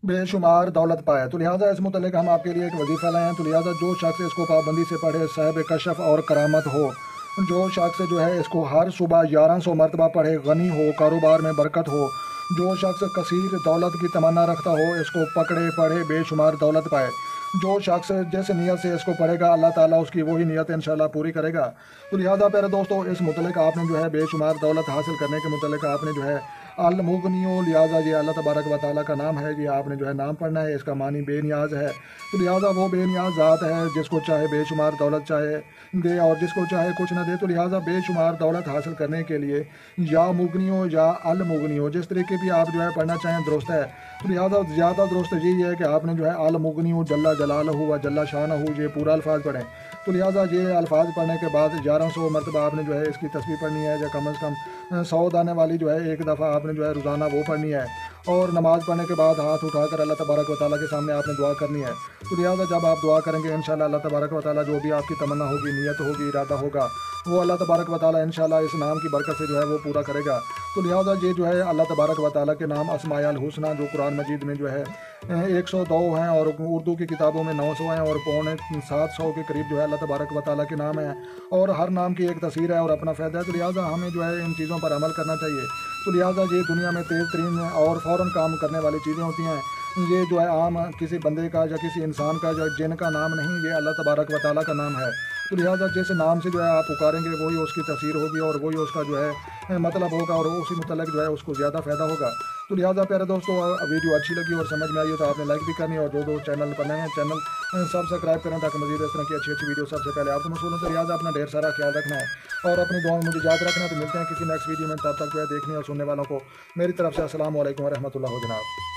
बेशुमार दौलत पाए। तो लिहाजा इस मुतल्लिक हम आपके लिए एक वजीफ़ा लाए हैं। तो लिहाजा जो शख्स इसको पाबंदी से पढ़े साहिब कशफ और करामत हो। जो शख्स जो है इसको हर सुबह 1100 मरतबा पढ़े, गनी हो, कारोबार में बरकत हो। जो शख्स कसीर दौलत की तमन्ना रखता हो, इसको पकड़े पढ़े बेशुमार दौलत पाए। जो शख्स जिस नीयत से इसको पढ़ेगा अल्लाह ताला उसकी वही नीयत इंशाल्लाह पूरी करेगा। तो लिहाजा प्यारे दोस्तों, इस मुतल्लिक आपने जो है बेशुमार दौलत हासिल करने के मुतल्लिक आपने जो है अल मुगनियो, लिहाजा ये अल्लाह तबारक व तआला का नाम है, ये आपने जो है नाम पढ़ना है। इसका मानी बेनियाज है। तो लिहाजा वो बेनियाज ज़ात है जिसको चाहे बेशुमार दौलत चाहे दे और जिसको चाहे कुछ ना दे। तो लिहाजा बेशुमार दौलत हासिल करने के लिए या मुगनियो या अल मुगनियो जिस तरीके भी आप जो है पढ़ना चाहें दुरुस्त है। तो लिहाजा ज़्यादा दुरुस्त यही है कि आपने जो है अल मुगनियो जल्ला जलालहू व जल्ला शानहू ये पूरा अल्फाज पढ़ें। तो लिहाजा ये अल्फाज पढ़ने के बाद 1100 मरतबा आपने जो है इसकी तस्बीह पढ़नी है, या कम अज़ कम 100 दाने वाली जो है एक दफ़ा आपने जो है रोज़ाना वो पढ़नी है। और नमाज़ पढ़ने के बाद हाथ उठाकर अल्लाह तबारक व तआला के सामने आपने दुआ करनी है। तो लिहाजा जब आप दुआ करेंगे इंशाल्लाह अल्लाह तबारक व तआला जो भी आपकी तमन्ना होगी, नीयत होगी, इरादा होगा, वो अल्लाह तबारक व तआला इंशाल्लाह इस नाम की बरकत से जो है वो पूरा करेगा। तो लिहाजा ये जो है अल्लाह तबारक व तआला के नाम अस्माउल हुस्ना जो कुरान मजीद में जो है 102 हैं और उर्दू की किताबों में 900 हैं और पौने 700 के करीब जो है अल्लाह तबारक व तआला के नाम है। और हर नाम की एक तस्वीर है और अपना फ़ायदा है। तो लिहाजा हमें जो है इन चीज़ों पर अमल करना चाहिए। तो लिहाजा ये दुनिया में तेज़ तरीन और फ़ौरन काम करने वाली चीज़ें होती हैं। ये जो है आम किसी बंदे का या किसी इंसान का या जिन का नाम नहीं, ये अल्लाह तबारक व तआला का नाम है। तो लिहाजा जिस नाम से जो है आप पुकारेंगे वही उसकी तफसीर होगी और वही उसका जो है मतलब होगा और उसी मुतल्लिक जो है उसको ज़्यादा फ़ायदा होगा। तो लिहाजा प्यारे दोस्तों, वीडियो अच्छी लगी और समझ में आई हो तो आपने लाइक भी करनी है और जो चैनल पर नए हैं चैनल सब्सक्राइब करें ताकि मज़ीद इस तरह की अच्छी अच्छी वीडियो सबसे पहले आपको मौसूल हो। तो लिहाजा अपना ढेर सारा ख्याल रखना है और अपनी दुआ में मुझे याद रखना है। तो मिलते हैं किसी नेक्स्ट वीडियो में, तब तक जो है देखने और सुनने वालों को मेरी तरफ से अस्सलाम वालेकुम व रहमतुल्लाह जनाब।